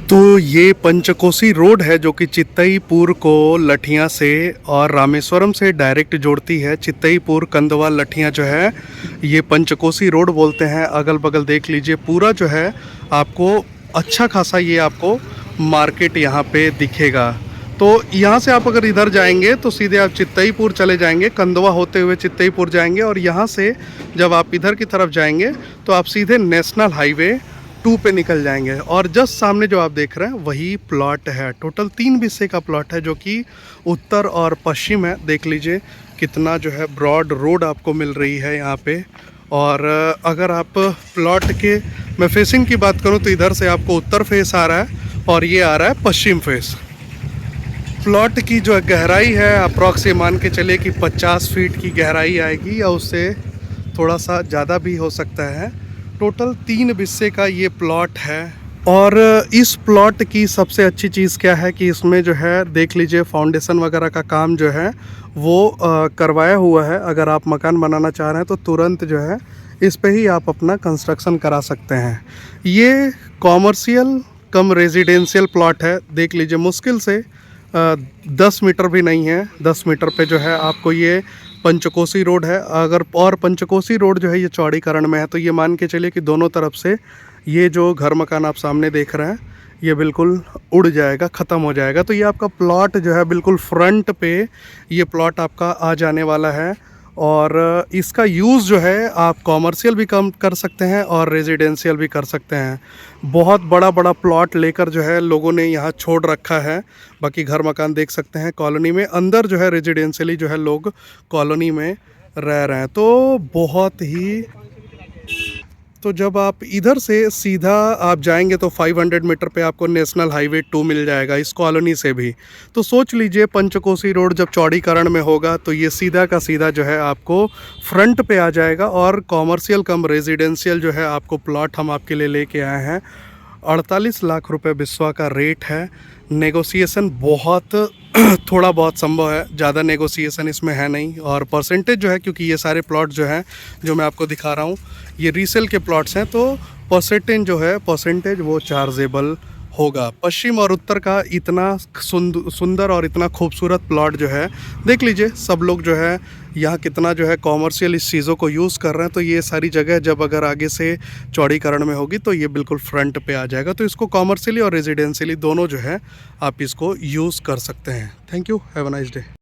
तो ये पंचकोसी रोड है जो कि चित्तईपुर को लठियाँ से और रामेश्वरम से डायरेक्ट जोड़ती है। चित्तईपुर कंदवा लठियाँ जो है ये पंचकोसी रोड बोलते हैं। अगल बगल देख लीजिए पूरा जो है आपको अच्छा खासा ये आपको मार्केट यहाँ पे दिखेगा। तो यहाँ से आप अगर इधर जाएंगे तो सीधे आप चित्तईपुर चले जाएंगे, कंदवा होते हुए चित्तईपुर जाएंगे और यहाँ से जब आप इधर की तरफ जाएंगे तो आप सीधे नेशनल हाईवे 2 पे निकल जाएंगे और जस्ट सामने जो आप देख रहे हैं वही प्लॉट है। टोटल 3 बिस्से का प्लॉट है जो कि उत्तर और पश्चिम है। देख लीजिए कितना जो है ब्रॉड रोड आपको मिल रही है यहाँ पे। और अगर आप प्लॉट के मैं फेसिंग की बात करूँ तो इधर से आपको उत्तर फेस आ रहा है और ये आ रहा है पश्चिम फेस। प्लॉट की जो गहराई है अप्रॉक्स मान के चलिए कि 50 फीट की गहराई आएगी या उससे थोड़ा सा ज़्यादा भी हो सकता है। टोटल 3 बिस्से का ये प्लॉट है। और इस प्लॉट की सबसे अच्छी चीज़ क्या है कि इसमें जो है देख लीजिए फाउंडेशन वगैरह का काम जो है वो करवाया हुआ है। अगर आप मकान बनाना चाह रहे हैं तो तुरंत जो है इस पे ही आप अपना कंस्ट्रक्शन करा सकते हैं। ये कॉमर्शियल कम रेजिडेंशियल प्लॉट है। देख लीजिए मुश्किल से 10 मीटर भी नहीं है। 10 मीटर पे जो है आपको ये पंचकोसी रोड है। अगर और पंचकोसी रोड जो है ये चौड़ीकरण में है तो ये मान के चलिए कि दोनों तरफ से ये जो घर मकान आप सामने देख रहे हैं ये बिल्कुल उड़ जाएगा, ख़त्म हो जाएगा। तो ये आपका प्लॉट जो है बिल्कुल फ्रंट पे ये प्लॉट आपका आ जाने वाला है। और इसका यूज़ जो है आप कॉमर्शियल भी कम कर सकते हैं और रेजिडेंशियल भी कर सकते हैं। बहुत बड़ा बड़ा प्लॉट लेकर जो है लोगों ने यहाँ छोड़ रखा है। बाकी घर मकान देख सकते हैं कॉलोनी में, अंदर जो है रेजिडेंशियली जो है लोग कॉलोनी में रह रहे हैं। तो बहुत ही तो जब आप इधर से सीधा आप जाएंगे तो 500 मीटर पे आपको नेशनल हाईवे 2 मिल जाएगा इस कॉलोनी से भी। तो सोच लीजिए पंचकोसी रोड जब चौड़ीकरण में होगा तो ये सीधा का सीधा जो है आपको फ्रंट पे आ जाएगा। और कॉमर्शियल कम रेजिडेंशियल जो है आपको प्लॉट हम आपके लिए लेके आए हैं। 48 लाख रुपए बिस्वा का रेट है। नेगोशिएशन बहुत थोड़ा बहुत संभव है, ज़्यादा नेगोशिएशन इसमें है नहीं। और परसेंटेज जो है क्योंकि ये सारे प्लॉट जो हैं जो मैं आपको दिखा रहा हूँ ये रीसेल के प्लॉट्स हैं तो परसेंटेज वो चार्जेबल होगा। पश्चिम और उत्तर का इतना सुंदर और इतना खूबसूरत प्लॉट जो है देख लीजिए। सब लोग जो है यहाँ कितना जो है कॉमर्शियल इस चीज़ों को यूज़ कर रहे हैं। तो ये सारी जगह जब अगर आगे से चौड़ीकरण में होगी तो ये बिल्कुल फ्रंट पे आ जाएगा। तो इसको कॉमर्शियली और रेजिडेंशियली दोनों जो है आप इसको यूज़ कर सकते हैं। Thank you, have a nice day.